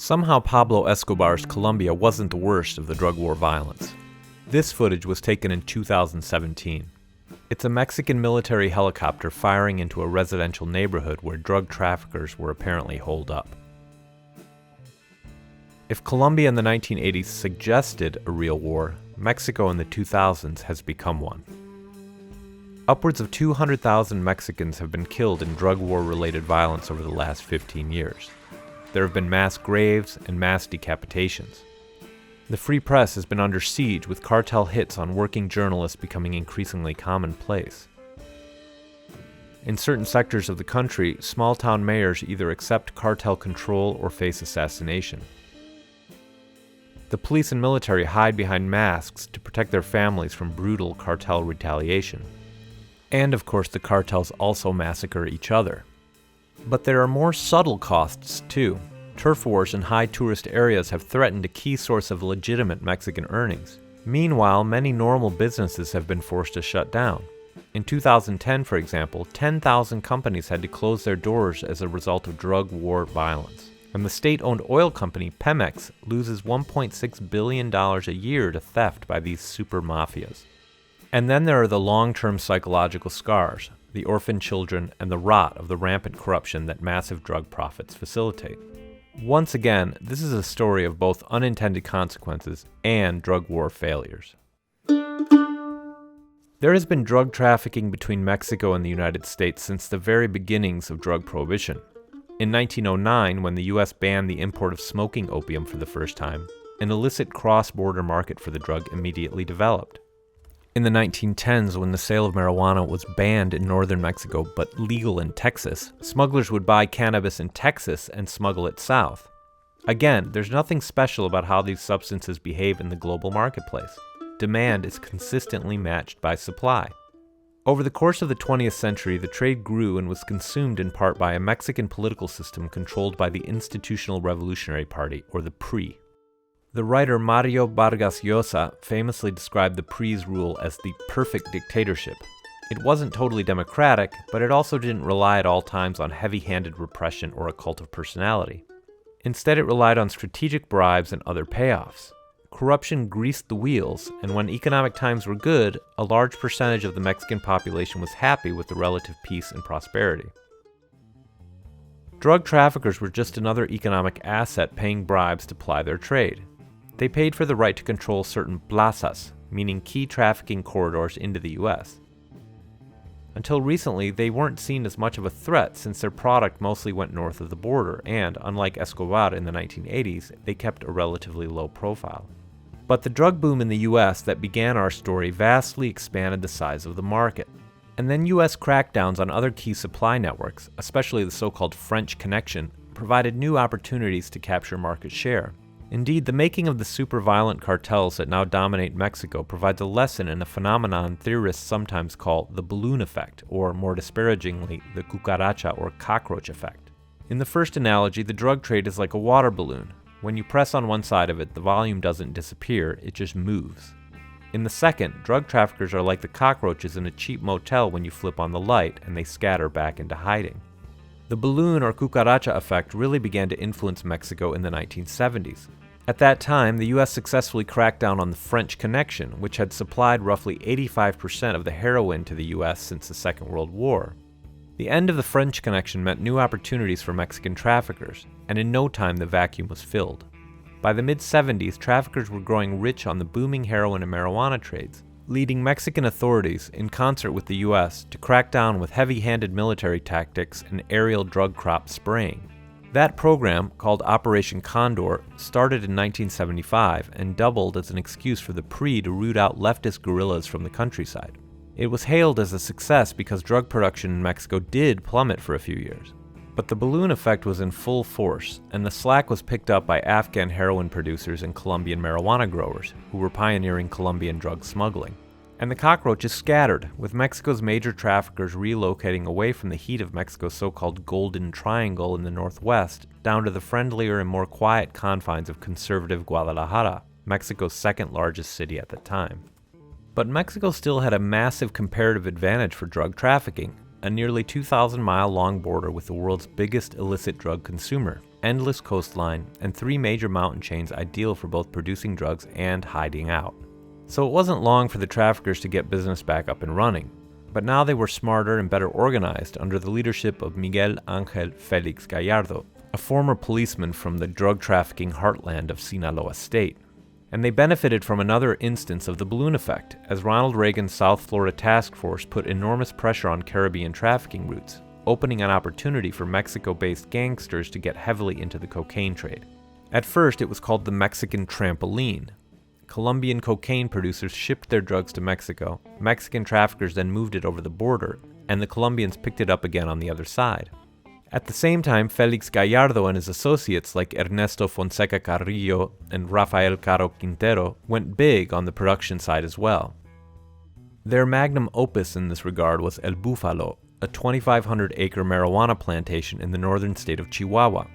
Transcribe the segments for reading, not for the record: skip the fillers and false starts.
Somehow Pablo Escobar's Colombia wasn't the worst of the drug war violence. This footage was taken in 2017. It's a Mexican military helicopter firing into a residential neighborhood where drug traffickers were apparently holed up. If Colombia in the 1980s suggested a real war, Mexico in the 2000s has become one. Upwards of 200,000 Mexicans have been killed in drug war-related violence over the last 15 years. There have been mass graves and mass decapitations. The free press has been under siege, with cartel hits on working journalists becoming increasingly commonplace. In certain sectors of the country, small-town mayors either accept cartel control or face assassination. The police and military hide behind masks to protect their families from brutal cartel retaliation. And of course, the cartels also massacre each other. But there are more subtle costs too. Turf wars in high tourist areas have threatened a key source of legitimate Mexican earnings. Meanwhile, many normal businesses have been forced to shut down. In 2010, for example, 10,000 companies had to close their doors as a result of drug war violence. And the state-owned oil company Pemex loses $1.6 billion a year to theft by these super mafias. And then there are the long-term psychological scars, the orphan children, and the rot of the rampant corruption that massive drug profits facilitate. Once again, this is a story of both unintended consequences and drug war failures. There has been drug trafficking between Mexico and the United States since the very beginnings of drug prohibition. In 1909, when the U.S. banned the import of smoking opium for the first time, an illicit cross-border market for the drug immediately developed. In the 1910s, when the sale of marijuana was banned in northern Mexico but legal in Texas, smugglers would buy cannabis in Texas and smuggle it south. Again, there's nothing special about how these substances behave in the global marketplace. Demand is consistently matched by supply. Over the course of the 20th century, the trade grew and was consumed in part by a Mexican political system controlled by the Institutional Revolutionary Party, or the PRI. The writer Mario Vargas Llosa famously described the PRI's rule as the perfect dictatorship. It wasn't totally democratic, but it also didn't rely at all times on heavy-handed repression or a cult of personality. Instead, it relied on strategic bribes and other payoffs. Corruption greased the wheels, and when economic times were good, a large percentage of the Mexican population was happy with the relative peace and prosperity. Drug traffickers were just another economic asset paying bribes to ply their trade. They paid for the right to control certain plazas, meaning key trafficking corridors into the U.S. Until recently, they weren't seen as much of a threat since their product mostly went north of the border and, unlike Escobar in the 1980s, they kept a relatively low profile. But the drug boom in the U.S. that began our story vastly expanded the size of the market. And then U.S. crackdowns on other key supply networks, especially the so-called French Connection, provided new opportunities to capture market share. Indeed, the making of the super-violent cartels that now dominate Mexico provides a lesson in a phenomenon theorists sometimes call the balloon effect, or more disparagingly, the cucaracha or cockroach effect. In the first analogy, the drug trade is like a water balloon. When you press on one side of it, the volume doesn't disappear, it just moves. In the second, drug traffickers are like the cockroaches in a cheap motel when you flip on the light and they scatter back into hiding. The balloon or cucaracha effect really began to influence Mexico in the 1970s. At that time, the U.S. successfully cracked down on the French Connection, which had supplied roughly 85% of the heroin to the U.S. since the Second World War. The end of the French Connection meant new opportunities for Mexican traffickers, and in no time the vacuum was filled. By the mid-70s, traffickers were growing rich on the booming heroin and marijuana trades, leading Mexican authorities, in concert with the U.S., to crack down with heavy-handed military tactics and aerial drug crop spraying. That program, called Operation Condor, started in 1975 and doubled as an excuse for the PRI to root out leftist guerrillas from the countryside. It was hailed as a success because drug production in Mexico did plummet for a few years. But the balloon effect was in full force, and the slack was picked up by Afghan heroin producers and Colombian marijuana growers, who were pioneering Colombian drug smuggling. And the cockroaches scattered, with Mexico's major traffickers relocating away from the heat of Mexico's so-called Golden Triangle in the northwest down to the friendlier and more quiet confines of conservative Guadalajara, Mexico's second largest city at the time. But Mexico still had a massive comparative advantage for drug trafficking, a nearly 2,000-mile long border with the world's biggest illicit drug consumer, endless coastline, and 3 major mountain chains ideal for both producing drugs and hiding out. So it wasn't long for the traffickers to get business back up and running. But now they were smarter and better organized under the leadership of Miguel Ángel Félix Gallardo, a former policeman from the drug trafficking heartland of Sinaloa State. And they benefited from another instance of the balloon effect, as Ronald Reagan's South Florida task force put enormous pressure on Caribbean trafficking routes, opening an opportunity for Mexico-based gangsters to get heavily into the cocaine trade. At first, it was called the Mexican Trampoline. Colombian cocaine producers shipped their drugs to Mexico, Mexican traffickers then moved it over the border, and the Colombians picked it up again on the other side. At the same time, Félix Gallardo and his associates like Ernesto Fonseca Carrillo and Rafael Caro Quintero went big on the production side as well. Their magnum opus in this regard was El Búfalo, a 2,500-acre marijuana plantation in the northern state of Chihuahua.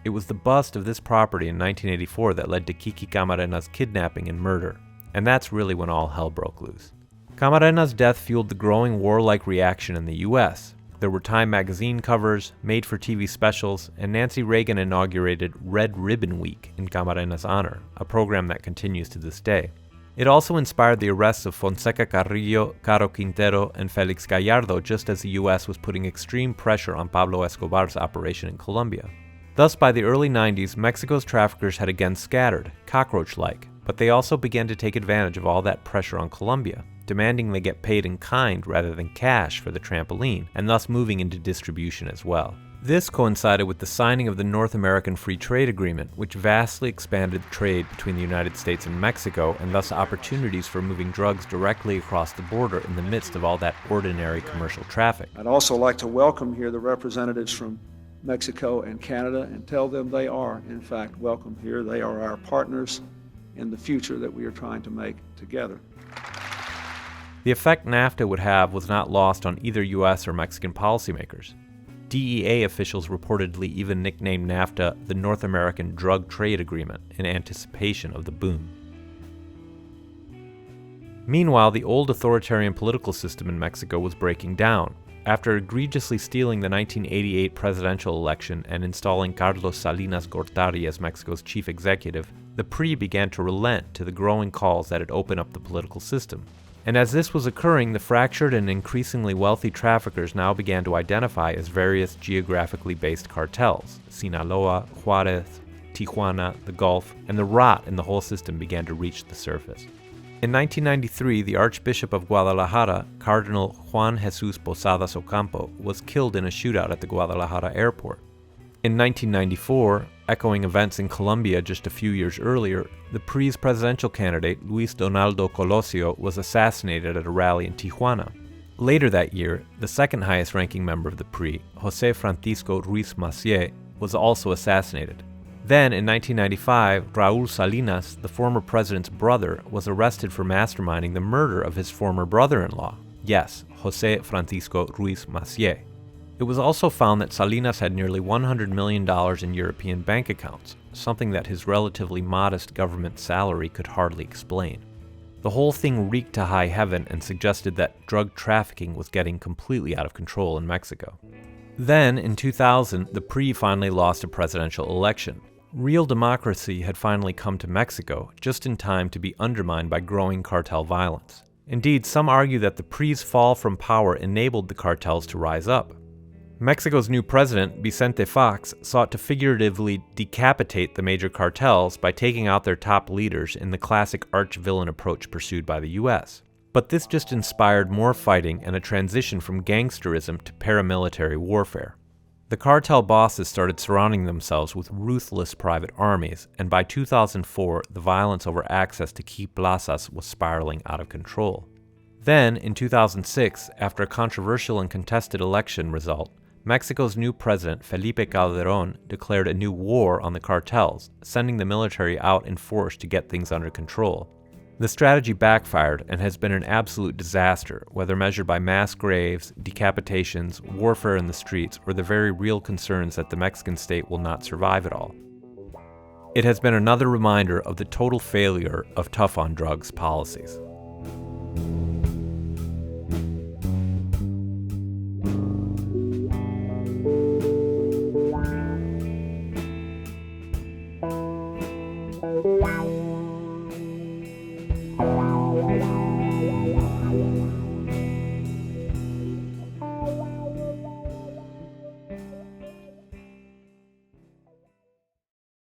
It was the bust of this property in 1984 that led to Kiki Camarena's kidnapping and murder, and that's really when all hell broke loose. Camarena's death fueled the growing warlike reaction in the US. There were Time magazine covers, made-for-TV specials, and Nancy Reagan inaugurated Red Ribbon Week in Camarena's honor, a program that continues to this day. It also inspired the arrests of Fonseca Carrillo, Caro Quintero, and Félix Gallardo just as the US was putting extreme pressure on Pablo Escobar's operation in Colombia. Thus, by the early 90s, Mexico's traffickers had again scattered, cockroach-like, but they also began to take advantage of all that pressure on Colombia, demanding they get paid in kind rather than cash for the trampoline, and thus moving into distribution as well. This coincided with the signing of the North American Free Trade Agreement, which vastly expanded trade between the United States and Mexico, and thus opportunities for moving drugs directly across the border in the midst of all that ordinary commercial traffic. I'd also like to welcome here the representatives from Mexico and Canada and tell them they are, in fact, welcome here. They are our partners in the future that we are trying to make together. The effect NAFTA would have was not lost on either U.S. or Mexican policymakers. DEA officials reportedly even nicknamed NAFTA the North American Drug Trade Agreement in anticipation of the boom. Meanwhile, the old authoritarian political system in Mexico was breaking down. After egregiously stealing the 1988 presidential election and installing Carlos Salinas Gortari as Mexico's chief executive, the PRI began to relent to the growing calls that it open up the political system. And as this was occurring, the fractured and increasingly wealthy traffickers now began to identify as various geographically based cartels: Sinaloa, Juarez, Tijuana, the Gulf, and the rot in the whole system began to reach the surface. In 1993, the Archbishop of Guadalajara, Cardinal Juan Jesus Posadas Ocampo, was killed in a shootout at the Guadalajara airport. In 1994, echoing events in Colombia just a few years earlier, the PRI's presidential candidate, Luis Donaldo Colosio, was assassinated at a rally in Tijuana. Later that year, the second highest-ranking member of the PRI, José Francisco Ruiz Macié, was also assassinated. Then, in 1995, Raúl Salinas, the former president's brother, was arrested for masterminding the murder of his former brother-in-law. Yes, José Francisco Ruiz Macié. It was also found that Salinas had nearly $100 million in European bank accounts, something that his relatively modest government salary could hardly explain. The whole thing reeked to high heaven and suggested that drug trafficking was getting completely out of control in Mexico. Then, in 2000, the PRI finally lost a presidential election. Real democracy had finally come to Mexico, just in time to be undermined by growing cartel violence. Indeed, some argue that the PRI's fall from power enabled the cartels to rise up. Mexico's new president, Vicente Fox, sought to figuratively decapitate the major cartels by taking out their top leaders in the classic arch-villain approach pursued by the US. But this just inspired more fighting and a transition from gangsterism to paramilitary warfare. The cartel bosses started surrounding themselves with ruthless private armies, and by 2004, the violence over access to key plazas was spiraling out of control. Then, in 2006, after a controversial and contested election result, Mexico's new president, Felipe Calderón, declared a new war on the cartels, sending the military out in force to get things under control. The strategy backfired and has been an absolute disaster, whether measured by mass graves, decapitations, warfare in the streets, or the very real concerns that the Mexican state will not survive it all. It has been another reminder of the total failure of tough-on-drugs policies.